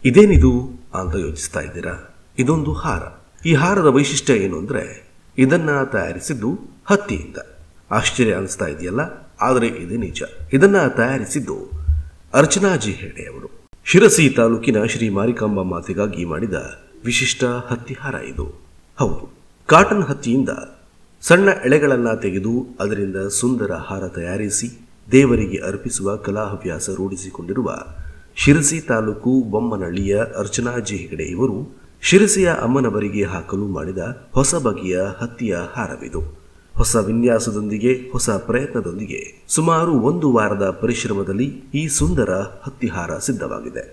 ಇದೇನಿದು ಅಂತ ಯೋಚಿಸ್ತಾ ಇದ್ದೀರಾ? ಇದೊಂದು ಹಾರ. ಈ ಹಾರದ ವೈಶಿಷ್ಟ್ಯ ಏನು ಅಂದ್ರೆ ಇದನ್ನ ತಯಾರಿಸಿದ್ದು ಹತ್ತಿಯಿಂದ. ಆಶ್ಚರ್ಯ ಅನಿಸ್ತಾ ಇದೆಯಲ್ಲ, ಆದರೆ ಇದು ನಿಜ. ಇದನ್ನ ತಯಾರಿಸಿದ್ದು ಅರ್ಚನಾ ಜಿ ಹೆಗಡೆ ಅವರು. ಶಿರಸಿ ತಾಲೂಕಿನ ಶ್ರೀ ಮಾರಿಕಾಂಬಾ ಮಾತೆಗಾಗಿ ಮಾಡಿದ ವಿಶಿಷ್ಟ ಹತ್ತಿ ಹಾರ ಇದು. ಹೌದು, ಕಾಟನ್ ಹತ್ತಿಯಿಂದ ಸಣ್ಣ ಎಳೆಗಳನ್ನ ತೆಗೆದು ಅದರಿಂದ ಸುಂದರ ಹಾರ ತಯಾರಿಸಿ ದೇವರಿಗೆ ಅರ್ಪಿಸುವ ಕಲಾಹವ್ಯಾಸ ರೂಢಿಸಿಕೊಂಡಿರುವ ಶಿರಸಿ ತಾಲೂಕು ಬೊಮ್ಮನಹಳ್ಳಿಯ ಅರ್ಚನಾ ಜಿ ಹೆಗಡೆ ಇವರು ಶಿರಸಿಯ ಅಮ್ಮನವರಿಗೆ ಹಾಕಲು ಮಾಡಿದ ಹೊಸ ಬಗೆಯ ಹತ್ತಿಯ ಹಾರವಿದು. ಹೊಸ ವಿನ್ಯಾಸದೊಂದಿಗೆ, ಹೊಸ ಪ್ರಯತ್ನದೊಂದಿಗೆ ಸುಮಾರು 1 ವಾರದ ಪರಿಶ್ರಮದಲ್ಲಿ ಈ ಸುಂದರ ಹತ್ತಿಹಾರ ಸಿದ್ಧವಾಗಿದೆ.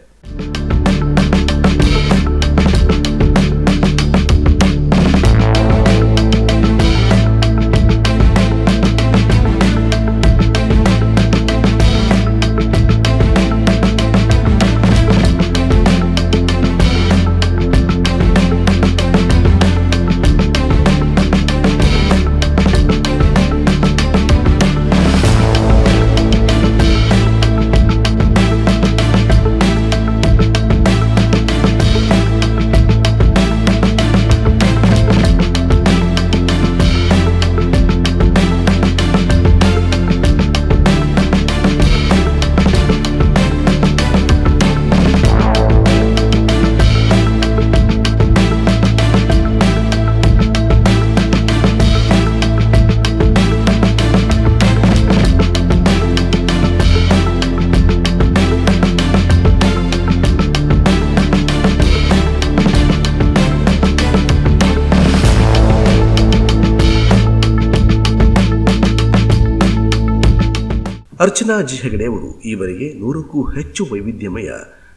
ಅರ್ಚನಾ ಜಿ ಹೆಗಡೆ ಅವರು ಈವರೆಗೆ 100ಕ್ಕೂ ಹೆಚ್ಚು ವೈವಿಧ್ಯಮಯ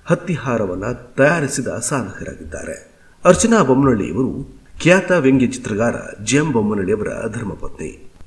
ಹತ್ತಿಹಾರವನ್ನು ತಯಾರಿಸಿದ ಸಾಧಕರಾಗಿದ್ದಾರೆ. ಅರ್ಚನಾ ಬೊಮ್ಮನಹಳ್ಳಿ ಇವರು ಖ್ಯಾತ ವ್ಯಂಗ್ಯ ಚಿತ್ರಗಾರ ಜಿ ಎಂ ಬೊಮ್ಮನಹಳ್ಳಿ ಅವರ ಧರ್ಮಪತ್ನಿ.